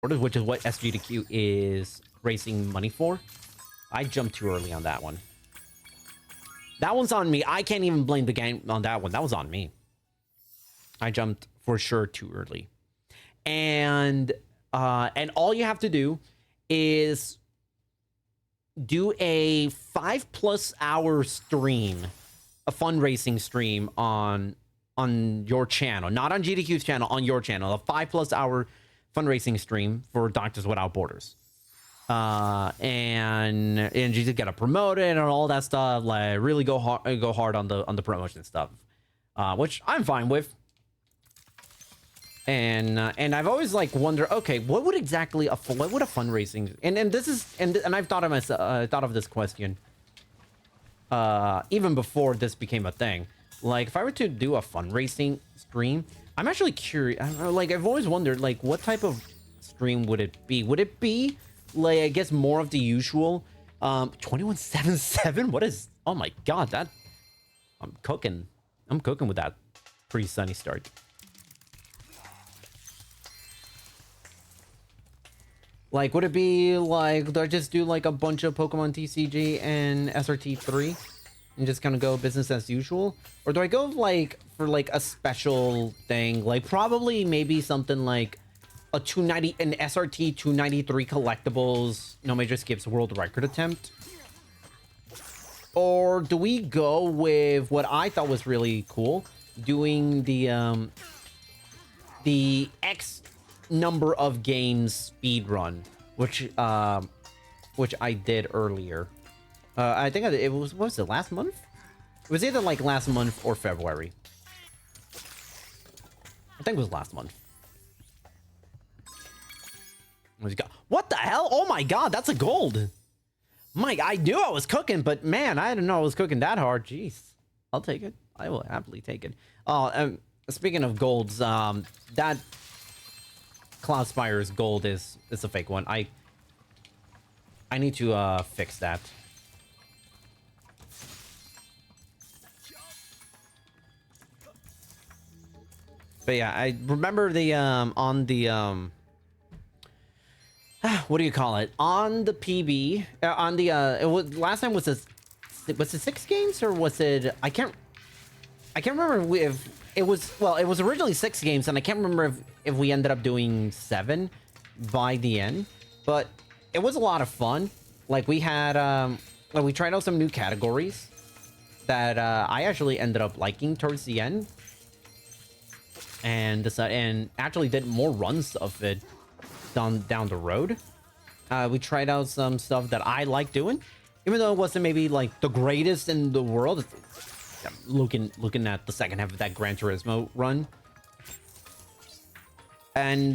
which is what SGDQ is raising money for. I jumped too early on that one. That one's on me. I can't even blame the game on that one. That was on me. I jumped for sure too early. And all you have to do is do a 5+ hour stream, a fundraising stream on your channel, not on GDQ's channel, on your channel, a 5+ hour fundraising stream for Doctors Without Borders. And you just gotta promote it and all that stuff. Like really go hard on the promotion stuff, which I'm fine with. And I've always like wondered, okay, what would a fundraising and I've thought of this question even before this became a thing. Like if I were to do a fundraising stream, I'm actually curious. I don't know, like I've always wondered, like what type of stream would it be? Would it be like, I guess more of the usual 2177? What is, oh my god, that I'm cooking with that pretty sunny start. Like, would it be like, do I just do like a bunch of Pokemon TCG and SRT 3 and just kind of go business as usual? Or do I go like for like a special thing, like probably maybe something like a an SRT 293 collectibles, no major skips world record attempt? Or do we go with what I thought was really cool, doing the X number of games speed run, which I did earlier. I think it was, what was it, last month? It was either like last month or February. I think it was last month. What the hell? Oh my god, that's a gold. Mike, I knew I was cooking, but man, I didn't know I was cooking that hard. Jeez. I'll take it. I will happily take it. Oh, speaking of golds, that Cloud Spire's gold is a fake one. I need to fix that. But yeah, I remember the on the what do you call it? On the PB, on the it was last time was it 6 games or was it, I can't remember if it was, well, it was originally 6 games and I can't remember if we ended up doing 7 by the end, but it was a lot of fun. Like we had like we tried out some new categories that I actually ended up liking towards the end, and actually did more runs of it down the road. We tried out some stuff that I like doing, even though it wasn't maybe like the greatest in the world. Looking at the second half of that Gran Turismo run, and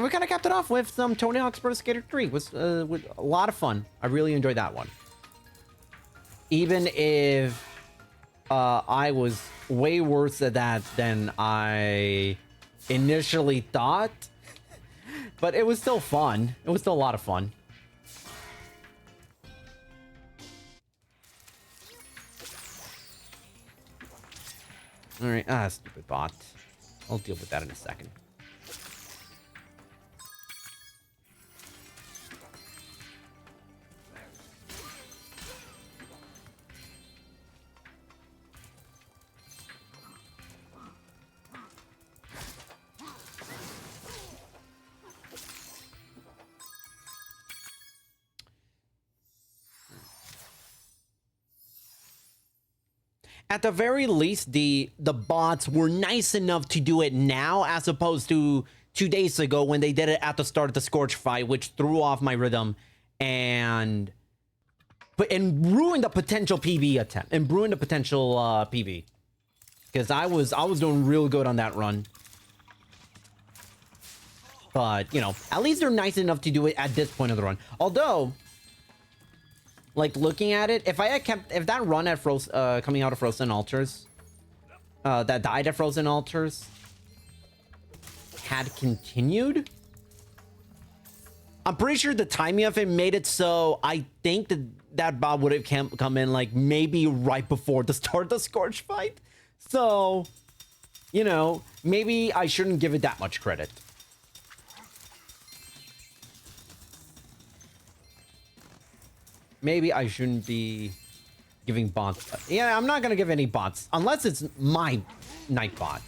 we kind of capped it off with some Tony Hawk's Pro Skater 3. Was with a lot of fun. I really enjoyed that one, even if I was way worse at that than I initially thought. But it was still fun. It was still a lot of fun. All right. Stupid bot. I'll deal with that in a second. At the very least, the bots were nice enough to do it now, as opposed to 2 days ago when they did it at the start of the Scorch fight, which threw off my rhythm and ruined the potential PB attempt and ruined the potential PB, because I was doing real good on that run. But you know, at least they're nice enough to do it at this point of the run. Although, like looking at it, if that run at coming out of Frozen Altars, that died at Frozen Altars, had continued, I'm pretty sure the timing of it made it so I think that bot would have come in like maybe right before the start of the Scorch fight. So, you know, maybe I shouldn't give it that much credit. maybe I shouldn't be giving bots. Yeah, I'm not gonna give any bots unless it's my night bot.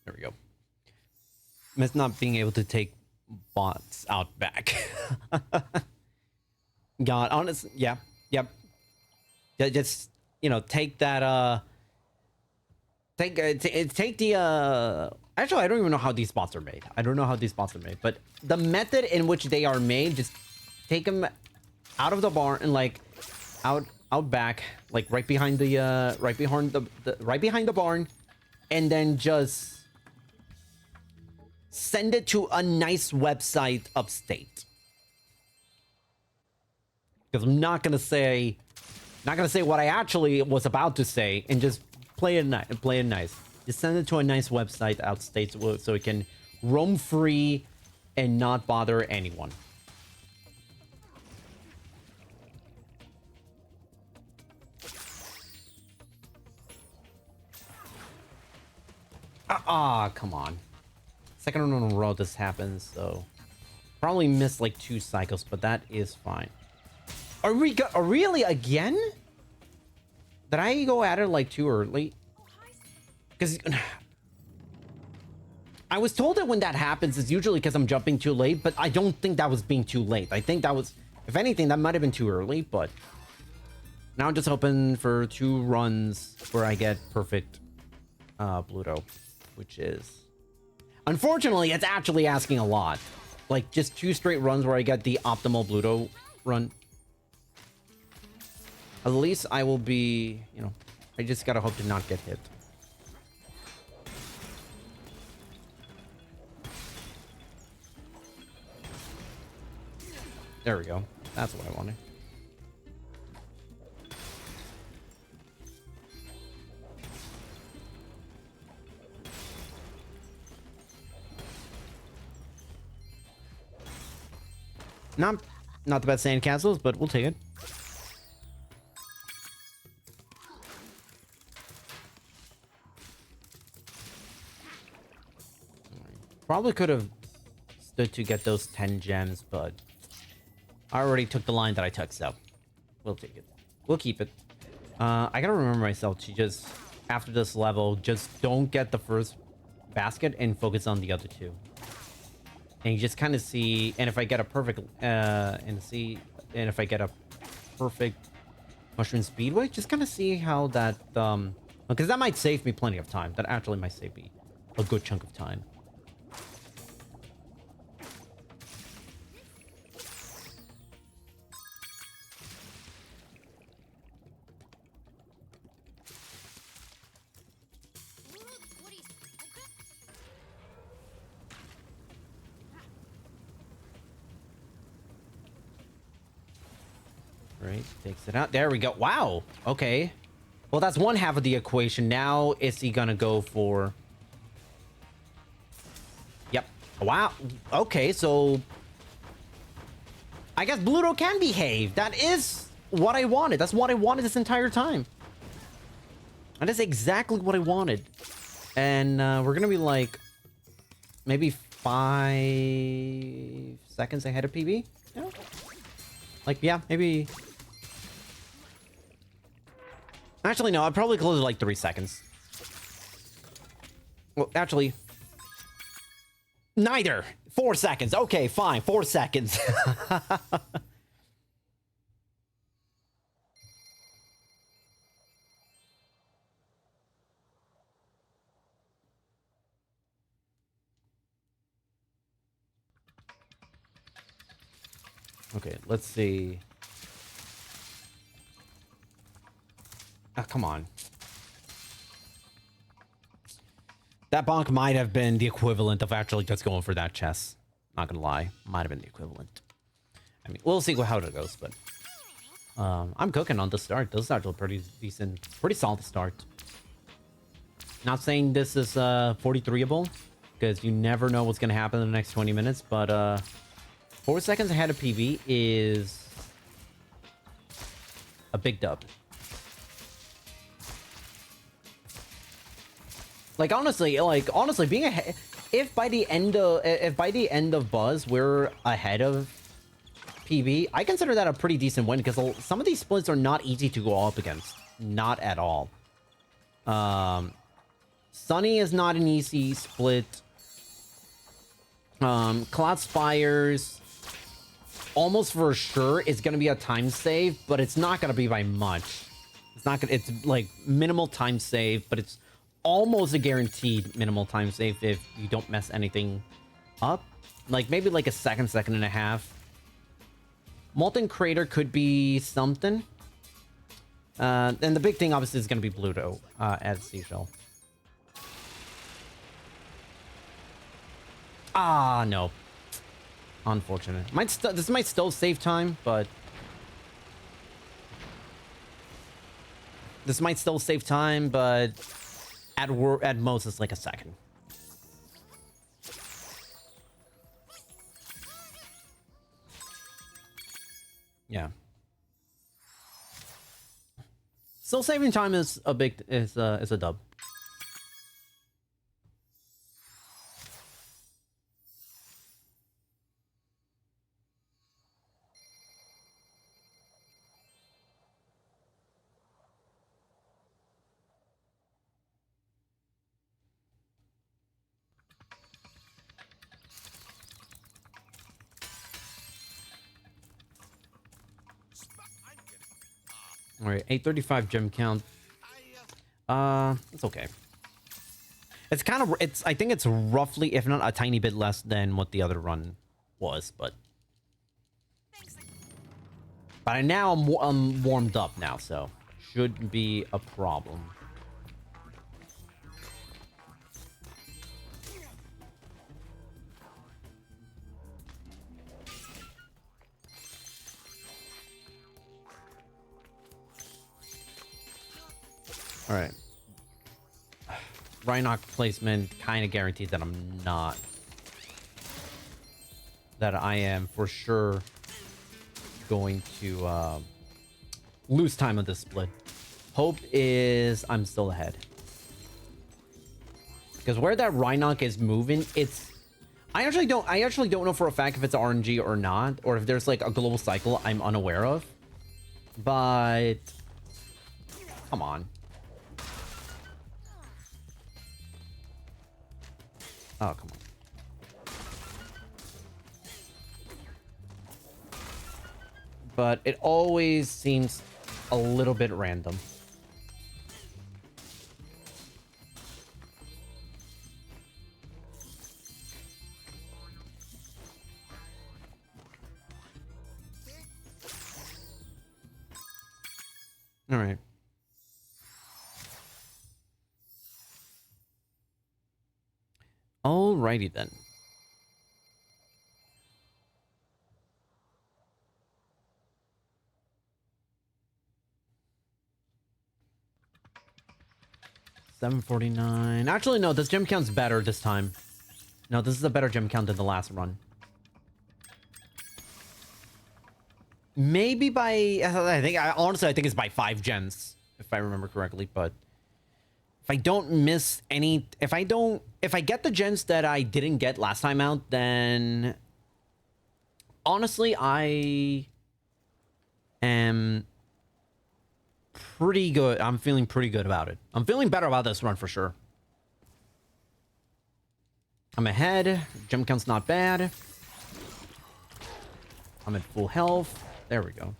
There we go. Miss not being able to take bots out back. God, honest, yeah, yep. Just, you know, take that, take the, actually, I don't even know how these bots are made. I don't know how these bots are made, but the method in which they are made, just take them out of the barn and like out back, like right behind the, right behind the barn, and then just send it to a nice website upstate. Because I'm not gonna say what I actually was about to say, and just play it nice. Just send it to a nice website outstate so it can roam free and not bother anyone. Come on. Second run in a row this happens, so probably missed like 2 cycles, but that is fine. Are we really again? Did I go at it like too early? Because I was told that when that happens, it's usually because I'm jumping too late, but I don't think that was being too late. I think that was, if anything, that might have been too early, but now I'm just hoping for 2 runs where I get perfect Bluto, which is... Unfortunately, it's actually asking a lot. Like, just 2 straight runs where I get the optimal Bluto run. At least I will be, you know, I just gotta hope to not get hit. There we go. That's what I wanted. Not the best sandcastles, but we'll take it. Probably could have stood to get those 10 gems, but I already took the line that I took, so we'll take it. We'll keep it. I gotta remember myself to just, after this level, just don't get the first basket and focus on the other 2. And you just kind of see, and if I get a perfect, if I get a perfect mushroom speedway, just kind of see how that, because that might save me plenty of time. That actually might save me a good chunk of time. Right, takes it out. There we go. Wow. Okay. Well, that's one half of the equation. Now, is he gonna go for... Yep. Wow. Okay, so... I guess Bluto can behave. That is what I wanted. That's what I wanted this entire time. That is exactly what I wanted. And we're gonna be like... maybe 5 seconds ahead of PB? Yeah. Like, yeah, maybe... Actually, no, I'd probably close it like 3 seconds. Well, actually... Neither! 4 seconds. Okay, fine. 4 seconds. Okay, let's see. Ah, come on. That bonk might have been the equivalent of actually just going for that chest. Not gonna lie. Might have been the equivalent. I mean, we'll see how it goes, but... I'm cooking on the start. This is actually pretty decent. Pretty solid start. Not saying this is 43able, because you never know what's going to happen in the next 20 minutes. But 4 seconds ahead of PB is a big dub. Like honestly, being ahead, if by the end of Buzz we're ahead of PB, I consider that a pretty decent win because some of these splits are not easy to go up against. Not at all. Sunny is not an easy split. Cloud Spires almost for sure is going to be a time save, but it's not going to be by much. It's like minimal time save, but it's almost a guaranteed minimal time save if you don't mess anything up. Like maybe like a second and a half. Molten Crater could be something. And the big thing obviously is going to be Bluto as Seashell. Ah, no. Unfortunate. This might still save time, but... This might still save time, but... At most, it's like a second. Yeah. Still saving time is a dub. All right, 835 gem count. It's okay. It's kind of, I think it's roughly, if not a tiny bit less than what the other run was, but now I'm warmed up now, so shouldn't be a problem. All right. Rhinoc placement kind of guarantees that I am for sure going to lose time on this split. Hope is I'm still ahead. Because where that Rhinoc is moving, I actually don't know for a fact if it's RNG or not, or if there's like a global cycle I'm unaware of. But come on. Oh, come on. But it always seems a little bit random. All right. Alrighty then. $749. Actually, no, this gem count's better this time. No, this is a better gem count than the last run. Maybe by, honestly, I think it's by 5 gens, if I remember correctly, but if I don't miss any, if I get the gens that I didn't get last time out, then honestly, I am pretty good. I'm feeling pretty good about it. I'm feeling better about this run for sure. I'm ahead. Gem count's not bad. I'm at full health. There we go.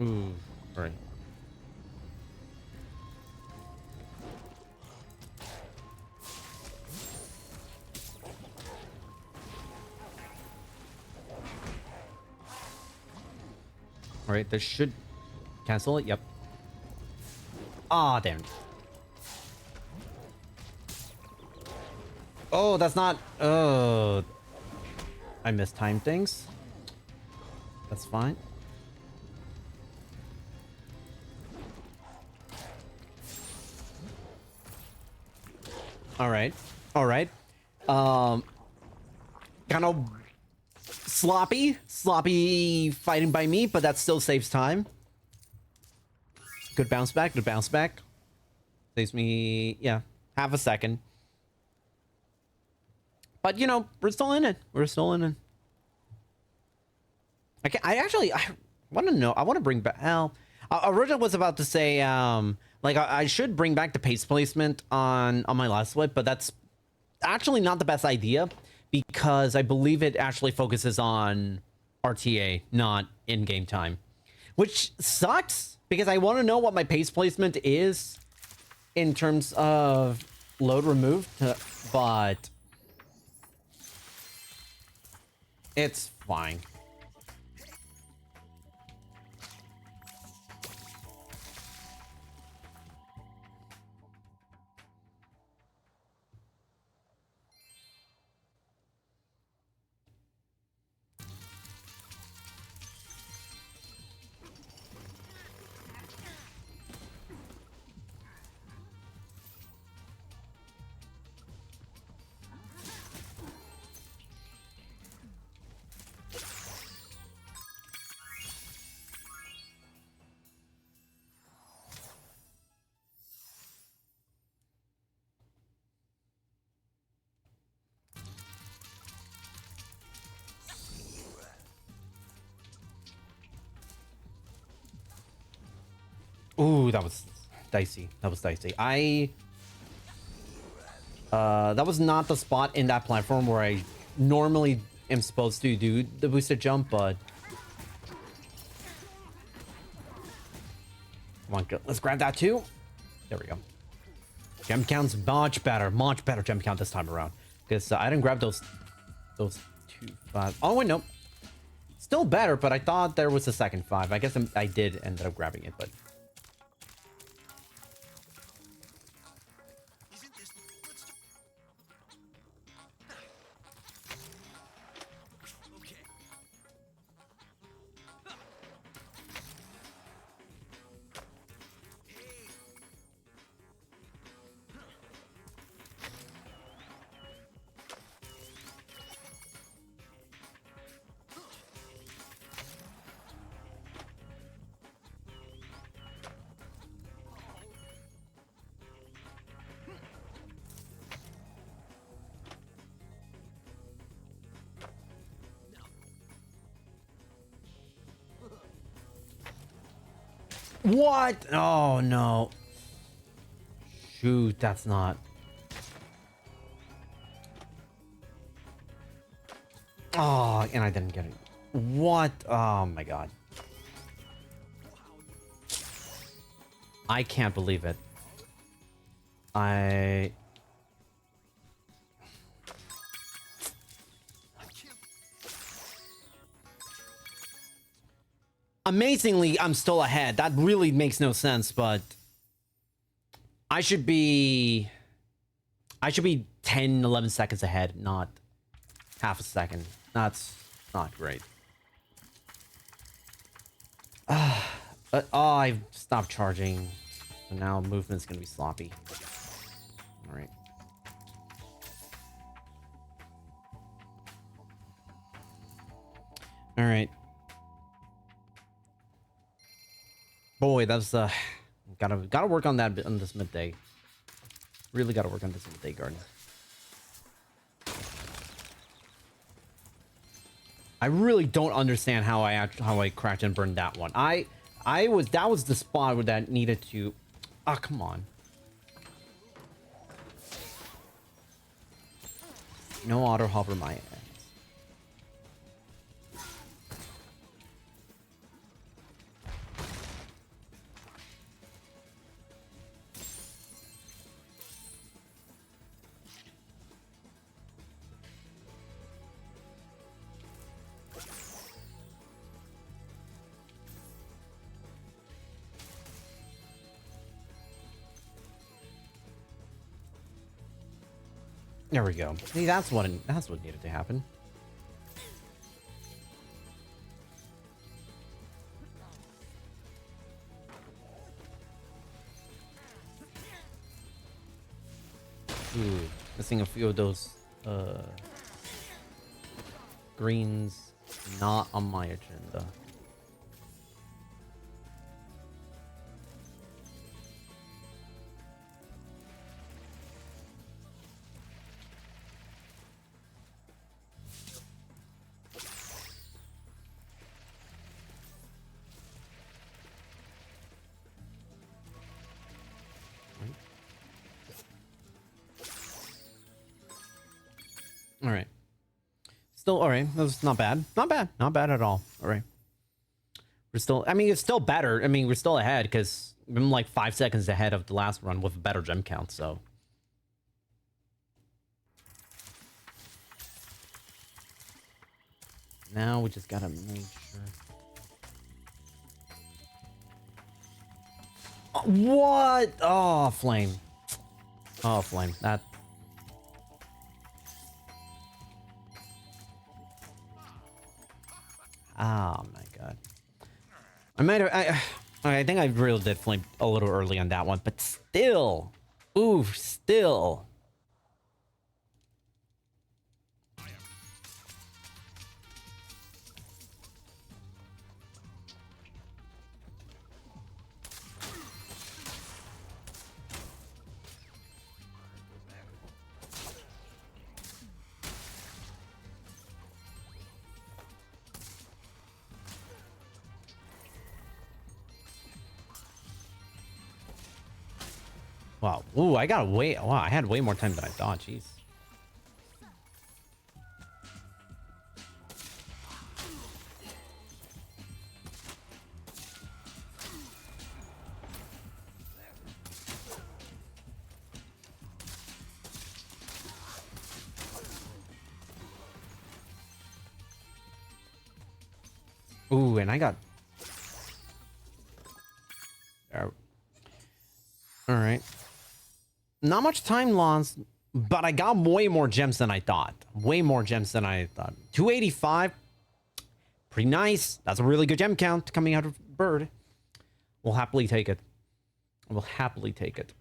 Ooh, all right. All right, this should cancel it. Yep. Ah, damn. Oh, that's not... Oh. I mistimed things. That's fine. All right. All right. Kind of sloppy fighting by me, but that still saves time. Good bounce back. Good bounce back. Saves me, yeah, half a second. But you know, we're still in it. We're still in it. I want to know. I want to bring back. Well, originally was about to say, like I should bring back the pace placement on my last flip, but that's actually not the best idea because I believe it actually focuses on RTA, not in-game time, which sucks because I want to know what my pace placement is in terms of load removed, but it's fine. Ooh, that was dicey. That was dicey. That was not the spot in that platform where I normally am supposed to do the boosted jump, but... Come on, let's grab that too. There we go. Gem count's much better gem count this time around. Because I didn't grab those 2-5. Oh, wait, no. Still better, but I thought there was a second 5. I guess I did end up grabbing it, but... What? Oh, no. Shoot, that's not... Oh, and I didn't get it. What? Oh, my God. I can't believe it. Amazingly, I'm still ahead. That really makes no sense, but I should be 10, 11 seconds ahead, not half a second. That's not great. Oh, I've stopped charging. So now movement's gonna be sloppy. All right. All right. Boy, that's gotta work on that on this midday. Really gotta work on this midday garden. I really don't understand how I cracked and burned that one. That was the spot where that needed to. Ah, oh, come on. No auto hover my end. There we go. See, that's what needed to happen. Ooh, missing a few of those greens. Not on my agenda. All right. Still, all right. That's not bad. Not bad. Not bad at all. All right. We're still, I mean, it's still better. I mean, we're still ahead because I'm like 5 seconds ahead of the last run with a better gem count, so. Now we just gotta make sure. Oh, what? Oh, flame. Oh, flame. That. Oh my god. I might have. I think I really did flame a little early on that one, but still. Ooh, still. Wow. Ooh, I got way. Wow, I had way more time than I thought. Jeez. Ooh, and I got. All right. Not much time lost, but I got way more gems than I thought. Way more gems than I thought. 285. Pretty nice. That's a really good gem count coming out of Bird. We'll happily take it. We'll happily take it.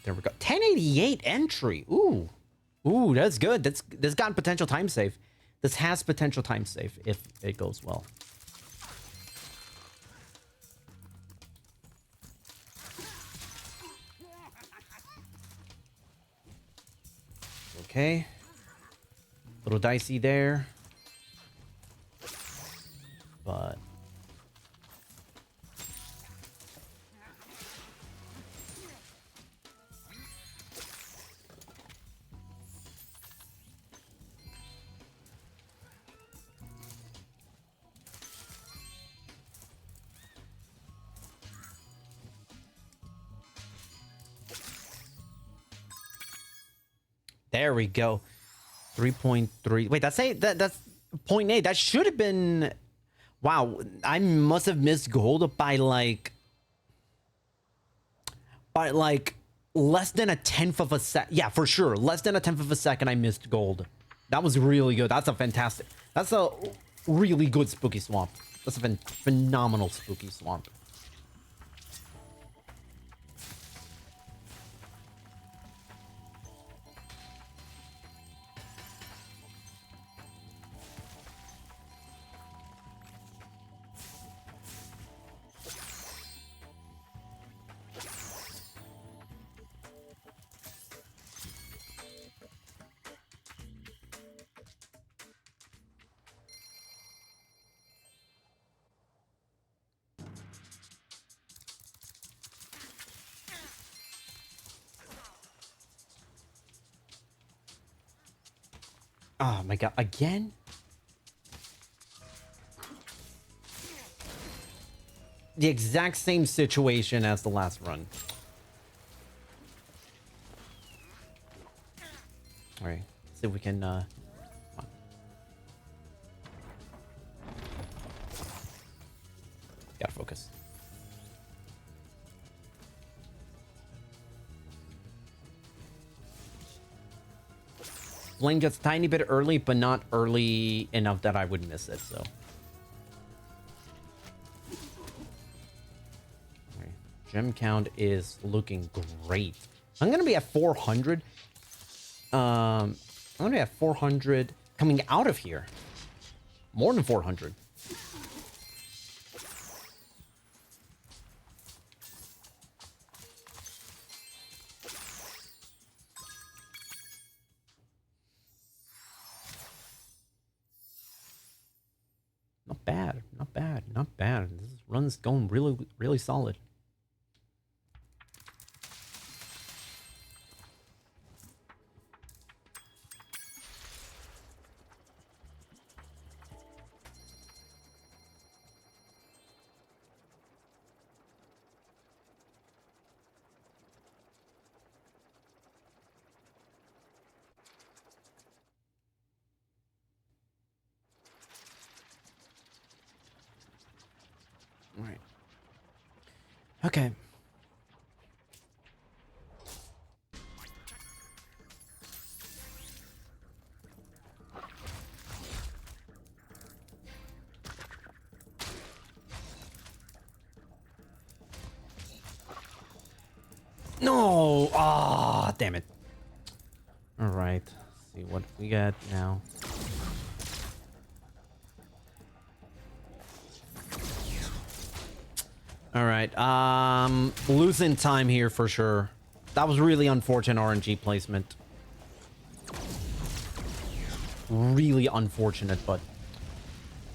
There we go. 1088 entry. Ooh. Ooh, that's good. That's got potential time save. This has potential time save if it goes well. Okay. Little dicey there. But there we go. 3.3. Wait, that's 0.8. That should have been. Wow, I must have missed gold by like less than a tenth of a sec. Yeah, for sure. Less than a tenth of a second I missed gold. That was really good. That's a really good spooky swamp. That's a phenomenal spooky swamp. Oh my god, again? The exact same situation as the last run. see if we can, gotta focus. Flame just a tiny bit early, but not early enough that I would miss it, so. Okay. Gem count is looking great. I'm gonna be at 400. I'm gonna be at 400 coming out of here. More than 400. Not bad, not bad, not bad. This run's going really, really solid. All right. Okay. No! Ah, damn it. All right. Let's see what we got now. All right. Losing time here for sure. That was really unfortunate RNG placement. Really unfortunate, but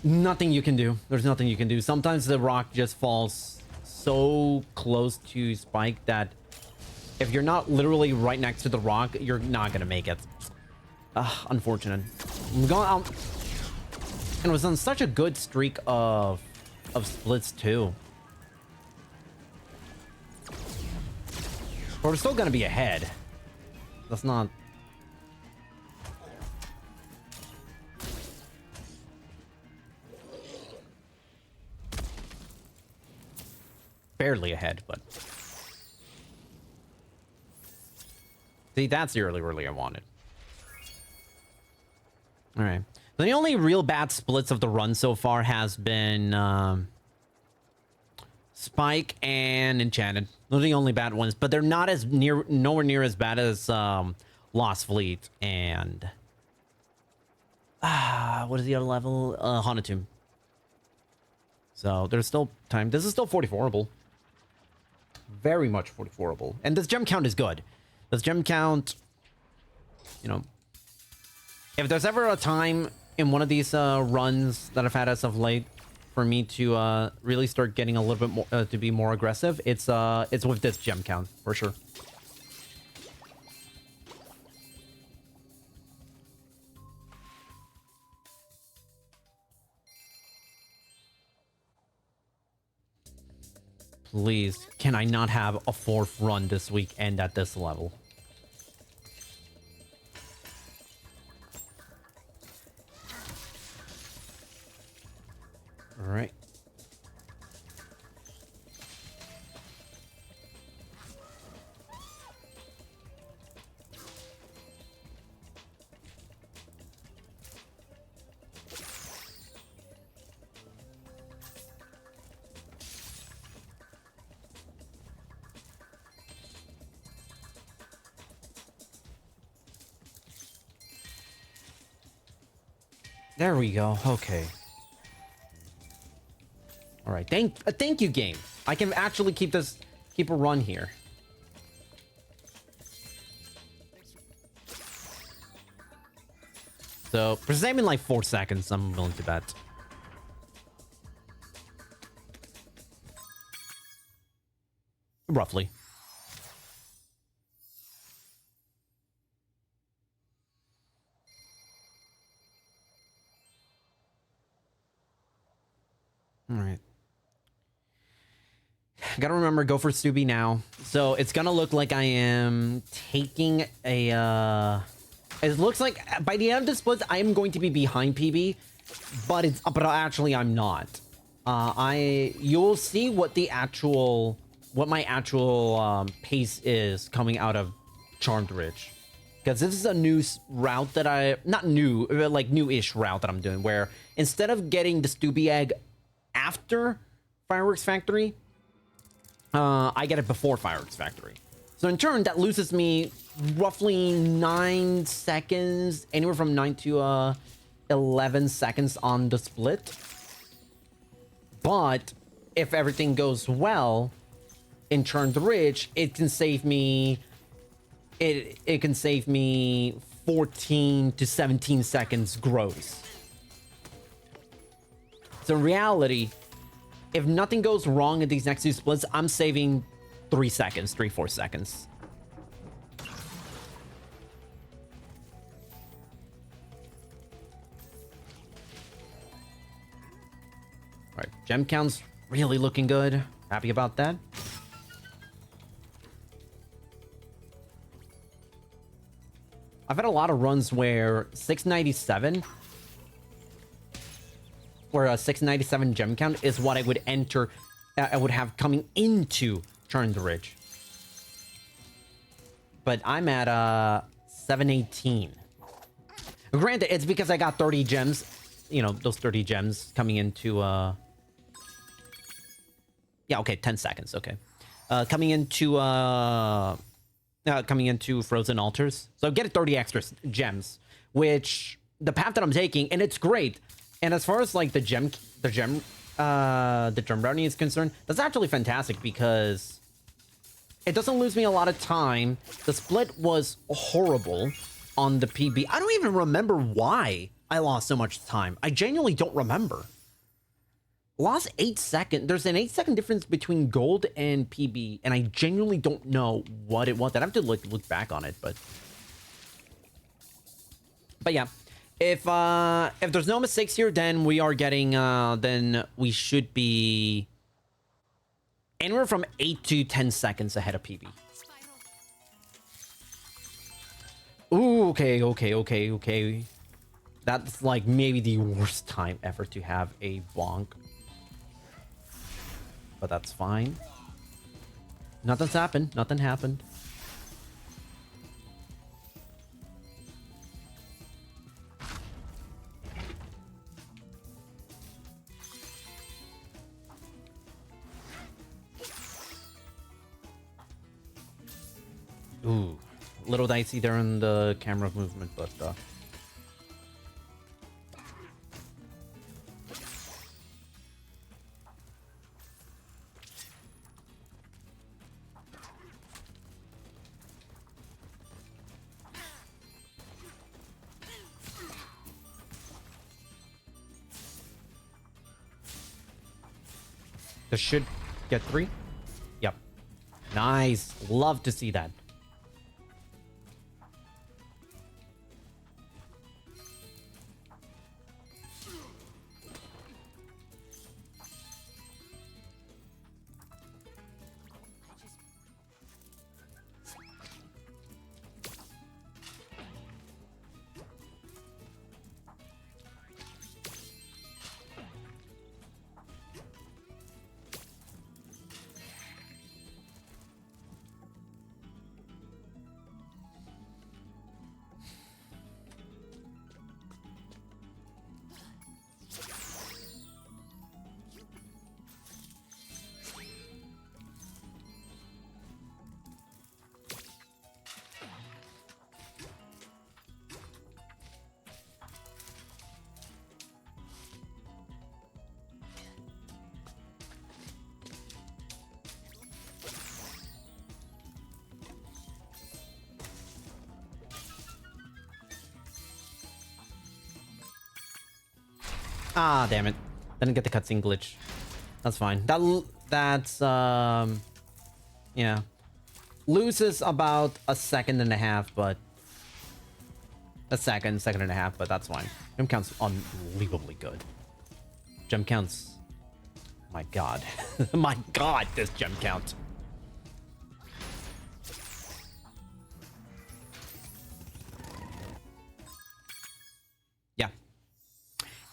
nothing you can do. There's nothing you can do. Sometimes the rock just falls so close to Spike that if you're not literally right next to the rock, you're not gonna make it. Unfortunate. I'm going out. And it was on such a good streak of splits too. But we're still gonna be ahead. That's not. Barely ahead, but. See, that's the early I wanted. All right. The only real bad splits of the run so far has been Spike and Enchanted. Those are the only bad ones, but they're not as nowhere near as bad as Lost Fleet and what is the other level? Haunted Tomb. So there's still time. This is still 44able. Very much 44able, and this gem count is good. This gem count, you know, if there's ever a time in one of these runs that I've had as of late for me to really start getting a little bit more to be more aggressive, it's with this gem count for sure. Please, can I not have a fourth run this week end at this level? All right. There we go. Okay. All right. Thank you, game. I can actually keep a run here. So, for saving like 4 seconds, I'm willing to bet. Roughly. All right. Gotta remember, go for Stubby now. So it's gonna look like I am taking a It looks like by the end of the split, I am going to be behind PB, but actually I'm not. You'll see what my actual pace is coming out of Charmed Ridge, because this is a new route that not new, like new-ish route that I'm doing, where instead of getting the Stubby Egg after Fireworks Factory, I get it before Fireworks Factory. So in turn, that loses me roughly 9 seconds, anywhere from 9 to 11 seconds on the split. But if everything goes well in Charmed Ridge, it can save me. It can save me 14 to 17 seconds gross. So in reality, if nothing goes wrong in these next two splits, I'm saving 3 seconds, 4 seconds. All right, gem count's really looking good. Happy about that. I've had a lot of runs where 697, where a 697 gem count is what I would enter, I would have coming into Charmed Ridge. But I'm at 718. Granted, it's because I got 30 gems, you know, those 30 gems coming into yeah, okay, 10 seconds, okay. Coming into Frozen Altars. So get 30 extra gems, which the path that I'm taking, and it's great. And as far as like the gem brownie is concerned, that's actually fantastic because it doesn't lose me a lot of time. The split was horrible on the PB. I don't even remember why I lost so much time. I genuinely don't remember. Lost 8 seconds. There's an 8-second difference between gold and PB, and I genuinely don't know what it was. I'd have to look back on it, but yeah. If there's no mistakes here, then we are getting then we should be anywhere from 8 to 10 seconds ahead of PB. Ooh, okay. That's like maybe the worst time ever to have a bonk. But that's fine. Nothing's happened. Nothing happened. Ooh, a little dicey there in the camera movement, but this should get 3. Yep. Nice. Love to see that. Ah, damn it. Didn't get the cutscene glitch. That's fine. That's yeah. Loses about a second and a half, but a second and a half, but that's fine. Gem count's unbelievably good. Gem counts. My god. My god, this gem count.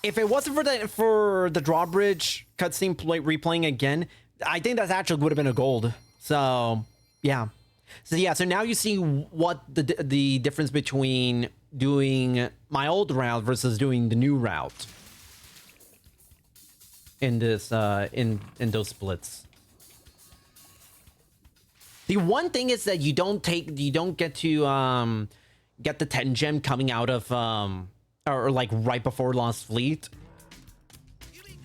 If it wasn't for the drawbridge cutscene replaying again, I think that actually would have been a gold. So yeah. So now you see what the difference between doing my old route versus doing the new route in this in those splits. The one thing is that you don't get to get the 10 gem coming out of or like right before Lost Fleet.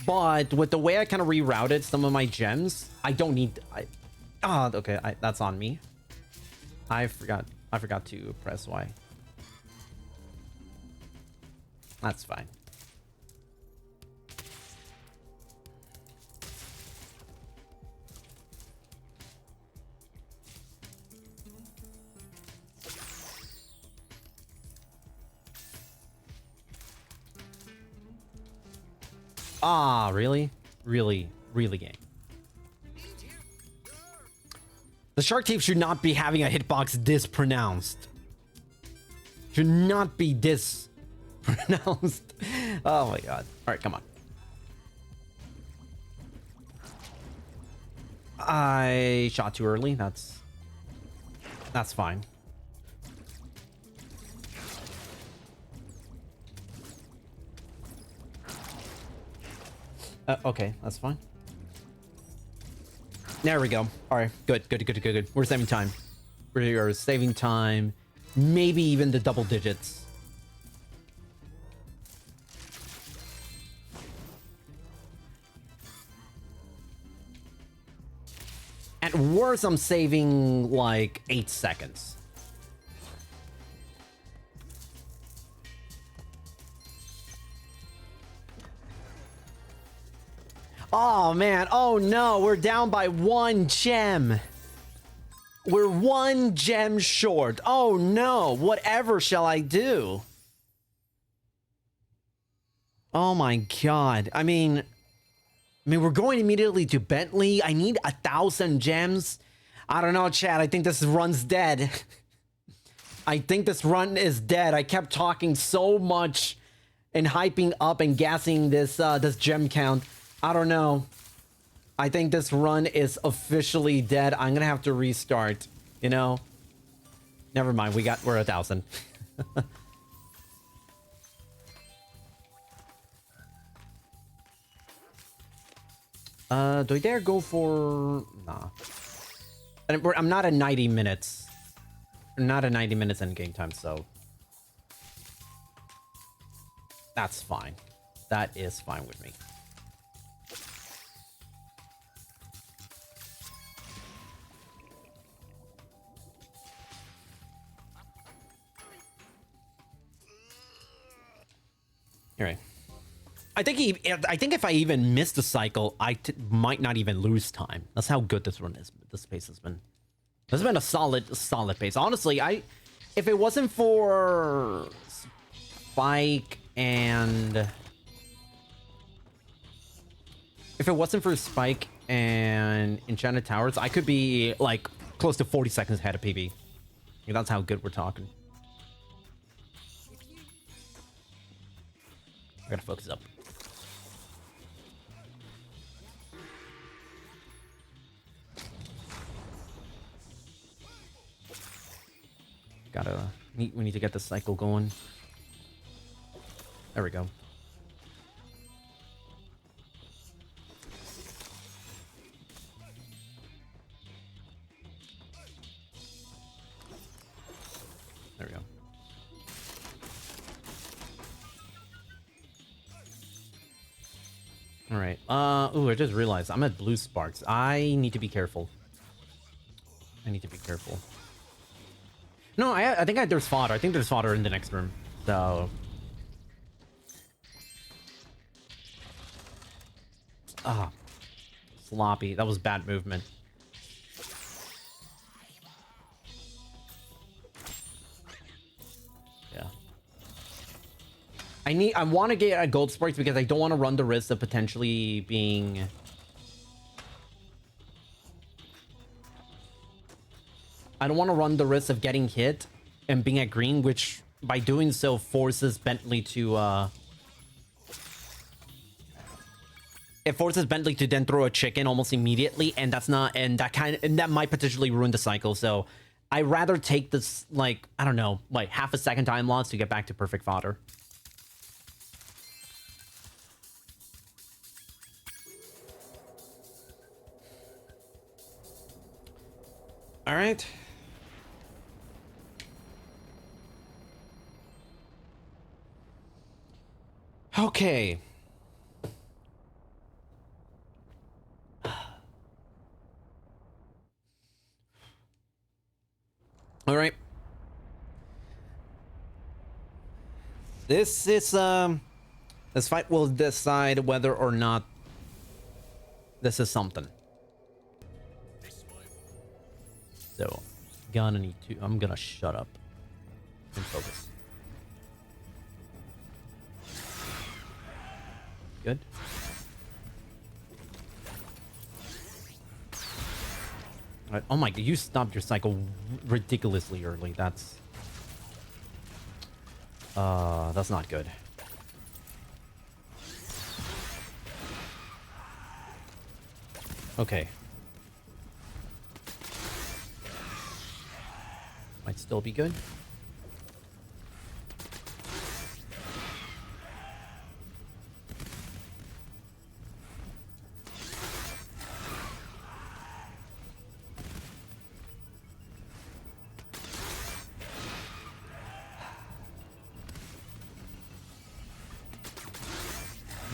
But with the way I kind of rerouted some of my gems, I don't need okay, that's on me. I forgot to press Y. That's fine. Ah, really? Really game. The Shark Teeth should not be having a hitbox this pronounced. Should not be this pronounced. Oh my god. Alright, come on. I shot too early. That's fine. Okay, that's fine. There we go. All right, good. We're saving time. We are saving time. Maybe even the double digits. At worst, I'm saving like 8 seconds. Oh man, oh no, we're down by 1 gem. We're 1 gem short. Oh no, whatever shall I do? Oh my god. I mean, we're going immediately to Bentley. I need 1,000 gems. I don't know, Chad. I think this run's dead. I think this run is dead. I kept talking so much and hyping up and gassing this this gem count. I don't know. I think this run is officially dead. I'm gonna have to restart, you know? Never mind, we're 1,000. Do I dare go for... Nah. I'm not at 90 minutes. I'm not at 90 minutes in game time, so... That's fine. That is fine with me. All right. I think if I even missed the cycle, I might not even lose time. That's how good this run is. This pace has been. This has been a solid pace. Honestly, if it wasn't for Spike and Enchanted Towers, I could be like close to 40 seconds ahead of PB. Yeah, that's how good we're talking. I gotta focus up. We need to get the cycle going. There we go. There we go. All right. Ooh, I just realized I'm at blue sparks. I need to be careful. No, I think there's fodder. I think there's fodder in the next room. So. Ah. Sloppy. That was bad movement. Yeah. I want to get a gold sparks because I don't want to run the risk of potentially being... I don't want to run the risk of getting hit and being at green, which by doing so forces Bentley to it forces Bentley to then throw a chicken almost immediately, and that's not, and that might potentially ruin the cycle. So I rather take this, like, I don't know, like half a second time loss to get back to perfect fodder. All right. Okay. All right. This fight will decide whether or not this is something. So, I'm gonna shut up and focus. Good. All right. Oh my god, you stopped your cycle ridiculously early. That's not good. Okay. Might still be good.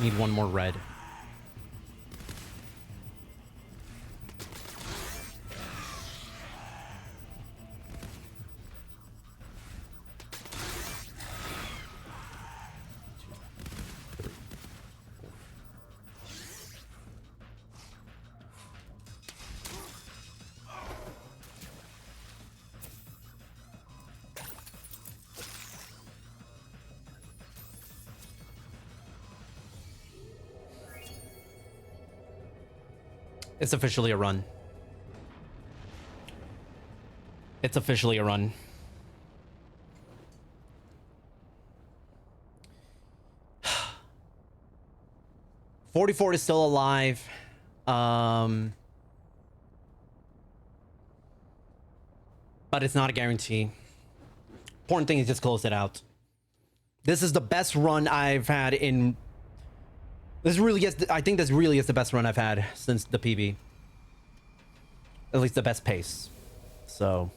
Need one more red. It's officially a run. It's officially a run. $44 is still alive. But it's not a guarantee. Important thing is just close it out. This is the best run I've had in... This really is... I think this really is the best run I've had since the PB. At least the best pace. So...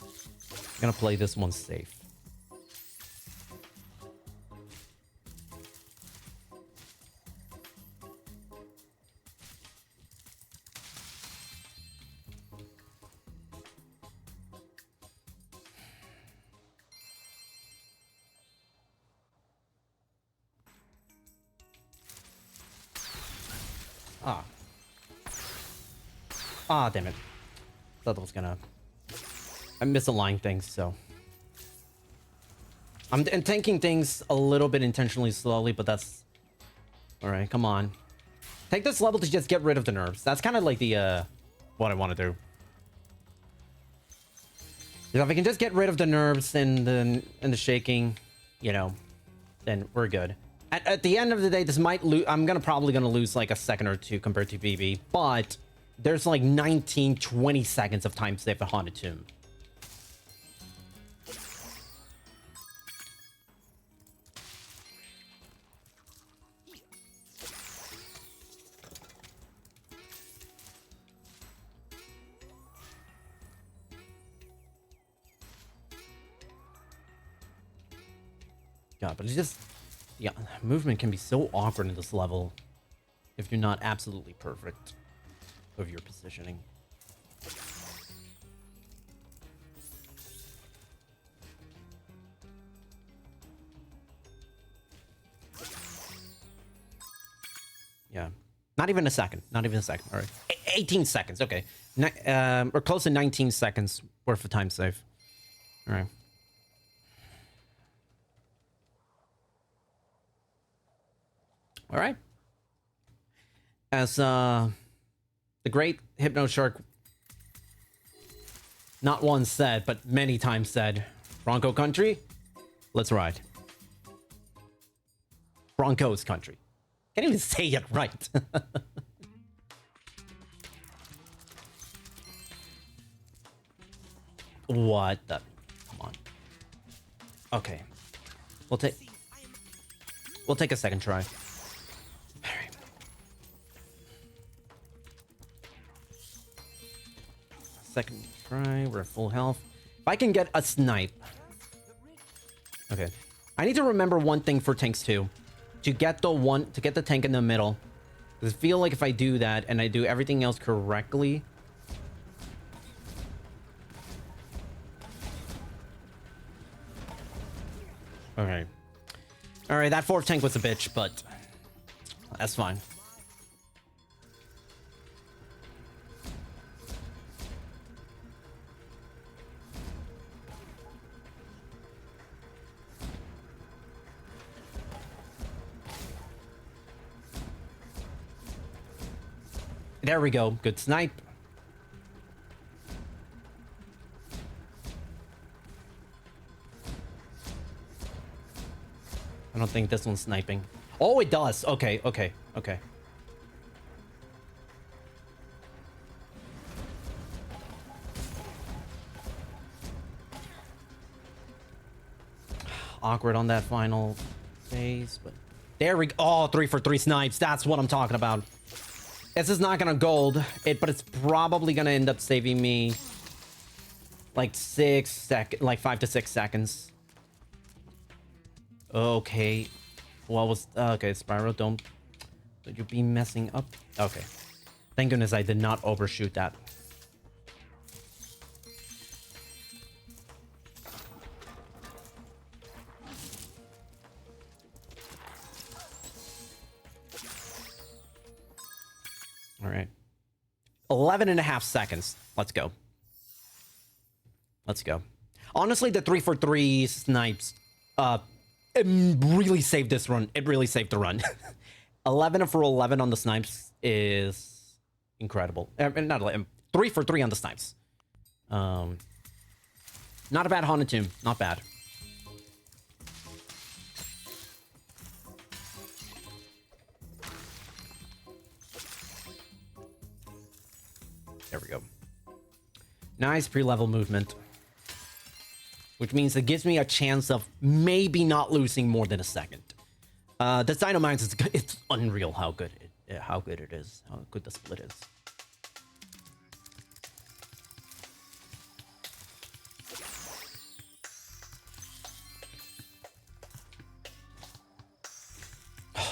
I'm gonna play this one safe. Damn it. Thought that was gonna... I misaligned things, so... I'm tanking things a little bit intentionally slowly, but that's... Alright, come on. Take this level to just get rid of the nerves. That's kind of like the, what I want to do. If I can just get rid of the nerves and the shaking, you know, then we're good. At the end of the day, this might lose... I'm probably gonna lose like a second or two compared to BB, but... There's like 19, 20 seconds of time save at Haunted Tomb. God, but it's just... Yeah, movement can be so awkward in this level if you're not absolutely perfect of your positioning. Yeah, not even a second. Not even a second. All right, 18 seconds. Okay, we're close to 19 seconds worth of time save. All right. All right. As the great Hypno Shark Not once said, but many times said, Bronco country, let's ride. Broncos country. Can't even say it right. What the? Come on. Okay. We'll take a second try. Alright. Second try. We're at full health. If I can get a snipe. Okay. I need to remember one thing for tanks too. To get the tank in the middle. Because I feel like if I do that and I do everything else correctly. Okay. Alright, that fourth tank was a bitch, but that's fine. There we go. Good snipe. I don't think this one's sniping. Oh, it does. Okay, okay, okay. Awkward on that final phase, but there we go. Oh, 3 for 3 snipes. That's what I'm talking about. This is not gonna gold it, but it's probably gonna end up saving me like 5 to 6 seconds. Okay. What was okay, Spyro, don't you be messing up. Okay. Thank goodness I did not overshoot that. All right. 11.5 seconds. Let's go. Let's go. Honestly, the 3 for 3 snipes it really saved this run. It really saved the run. 11 for 11 on the snipes is incredible. Not 11. 3 for 3 on the snipes. Not a bad Haunted Tomb. Not bad. There we go. Nice pre-level movement. Which means it gives me a chance of maybe not losing more than a second. This Dynamite is it's unreal how good it is. How good the split is.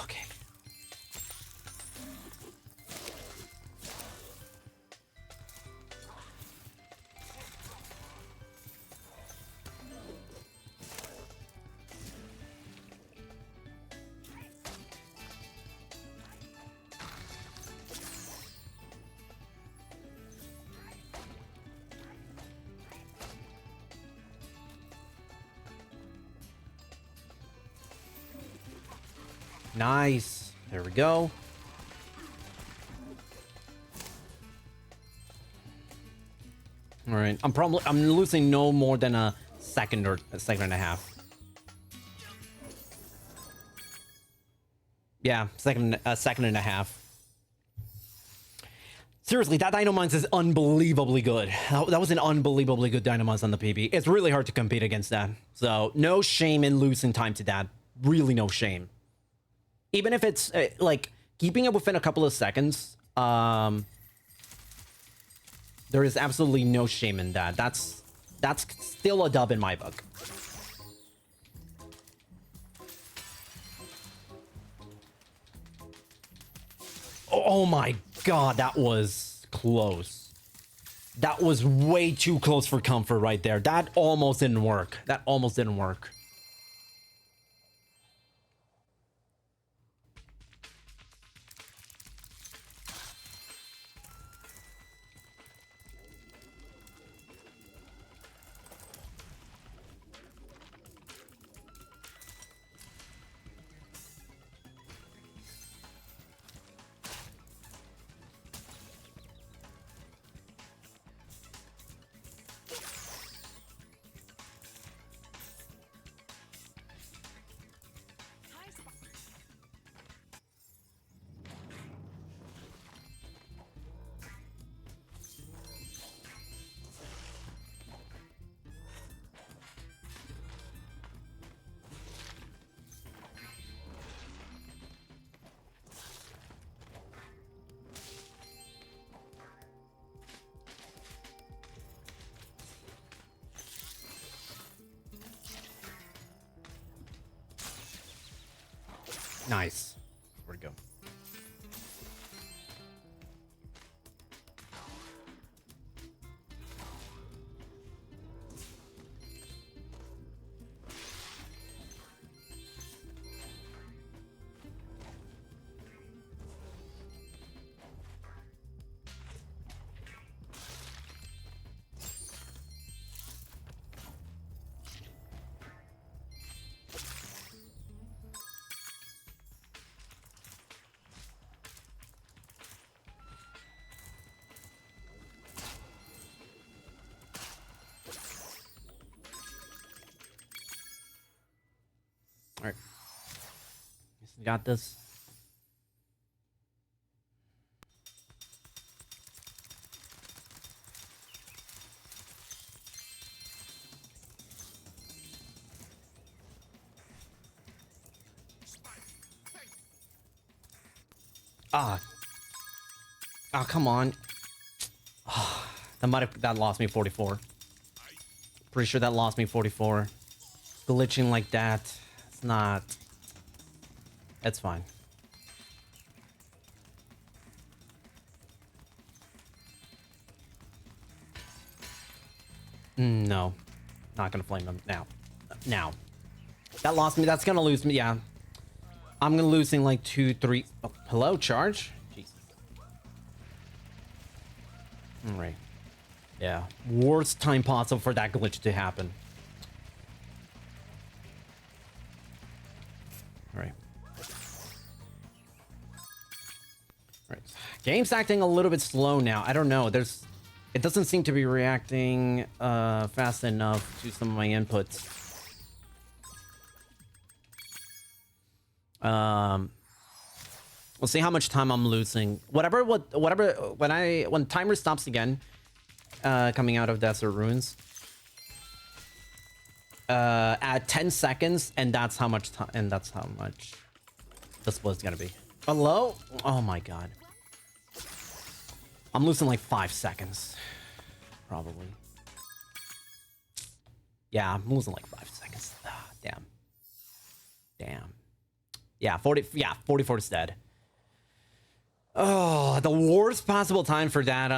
Okay. Nice. There we go. All right. I'm losing no more than a second or a second and a half. Yeah, a second and a half. Seriously, that Dynamite is unbelievably good. That was an unbelievably good Dynamite on the PB. It's really hard to compete against that. So no shame in losing time to that. Really no shame. Even if it's like keeping it within a couple of seconds, there is absolutely no shame in that. That's still a dub in my book. Oh my god, that was close. That was way too close for comfort right there. That almost didn't work. That almost didn't work. Nice. Where'd it go? All right. Got this. Ah. Oh, come on. That lost me 44. Pretty sure that lost me 44. Glitching like that. It's not. It's fine. No. Not gonna flame them now. Now. That lost me. That's gonna lose me. Yeah. I'm gonna lose in like 2, 3. Oh, hello, charge? Jesus. Alright. Yeah. Worst time possible for that glitch to happen. Alright. Alright. Game's acting a little bit slow now. I don't know. It doesn't seem to be reacting fast enough to some of my inputs. We'll see how much time I'm losing. When timer stops again, coming out of Desert Ruins, at 10 seconds, and that's how much time, and that's how much the split's gonna be. Hello? Oh my god. I'm losing like 5 seconds. Probably. Yeah, I'm losing like 5 seconds. Ah, damn. Damn. Yeah, 44 is dead. Oh, the worst possible time for that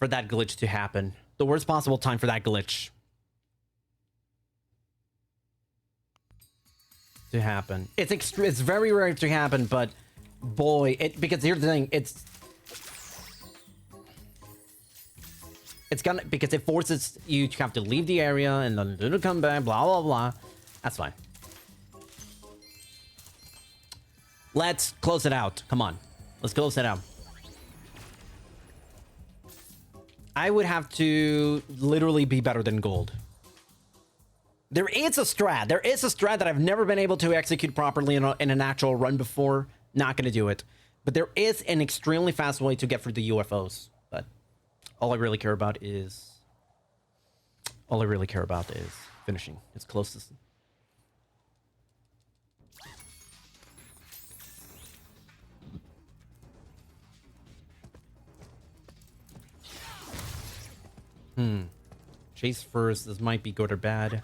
glitch to happen. The worst possible time for that glitch to happen. It's very rare to happen, but boy, because here's the thing, because it forces you to have to leave the area and then come back, blah blah blah. That's fine. Let's close it out. Come on. Let's close it out. I would have to literally be better than gold. There is a strat. There is a strat that I've never been able to execute properly in an actual run before. Not going to do it. But there is an extremely fast way to get through the UFOs. But all I really care about is finishing as close as... Chase first. This might be good or bad.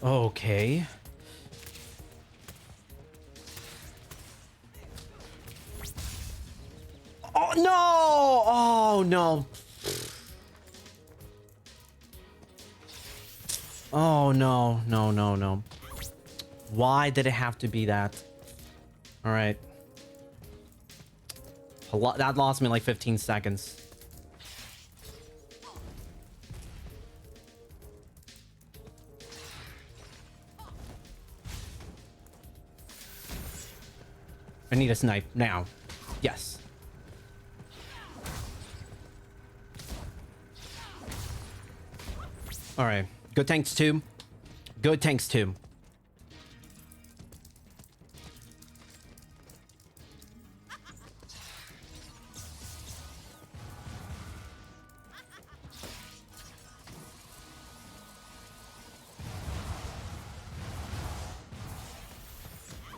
Okay. Oh no! Oh no! Oh no! No! No! No! Why did it have to be that? All right. That lost me like 15 seconds. I need a snipe now. Yes. All right. Good tanks too. Good tanks too.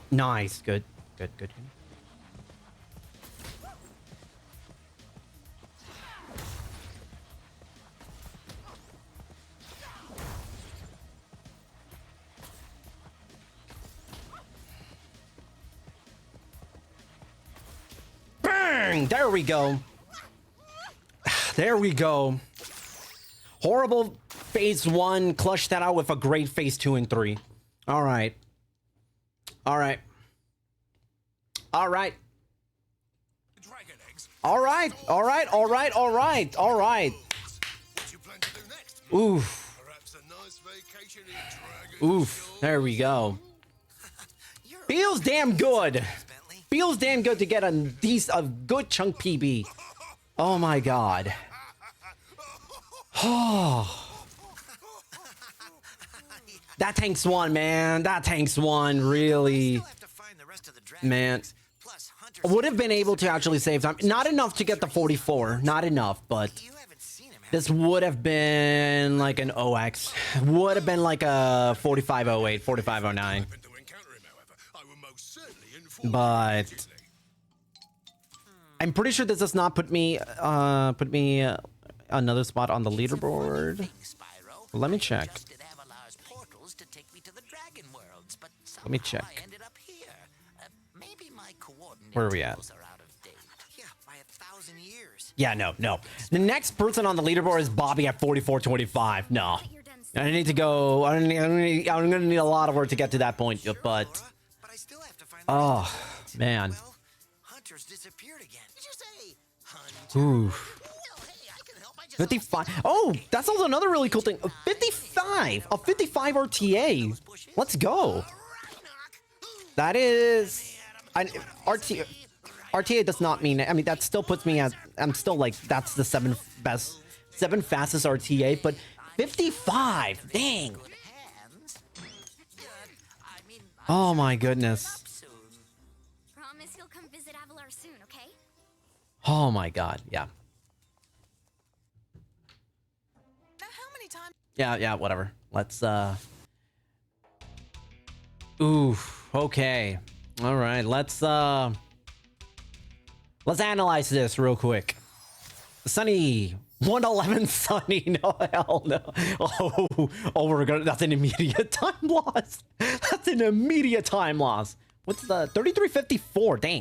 Nice. Good. Good. Good. There we go. There we go. Horrible phase 1. Clutch that out with a great phase 2 and 3. All right. All right. All right. All right. All right. All right. All right. All right. Oof. Oof. There we go. Feels damn good. Feels damn good to get a good chunk PB. Oh my god. Oh. That tanks one, man. That tanks one, really. Man. Would have been able to actually save time. Not enough to get the 44. Not enough, but this would have been like an OX. Would have been like a 4508, 4509. But I'm pretty sure this does not put me another spot on the leaderboard. Let me check. Let me check. Where are we at? Yeah, no. The next person on the leaderboard is Bobby at 4425. No. I need to go. I'm gonna need a lot of work to get to that point, but oh man. Ooh. 55. Oh, that's also another really cool thing. 55. A 55 RTA. Let's go. That is RTA does not mean, I mean, that still puts me at, I'm still like, that's the seventh fastest RTA, but 55, dang. Oh my goodness. Promise you'll come visit Avalar soon, okay? Oh my god, yeah. Now how many times? Yeah, whatever. Let's, ooh, okay. All right, let's analyze this real quick. Sunny, 111 Sunny, no hell no. Oh, we're gonna, that's an immediate time loss. That's an immediate time loss. What's the 3354? Dang.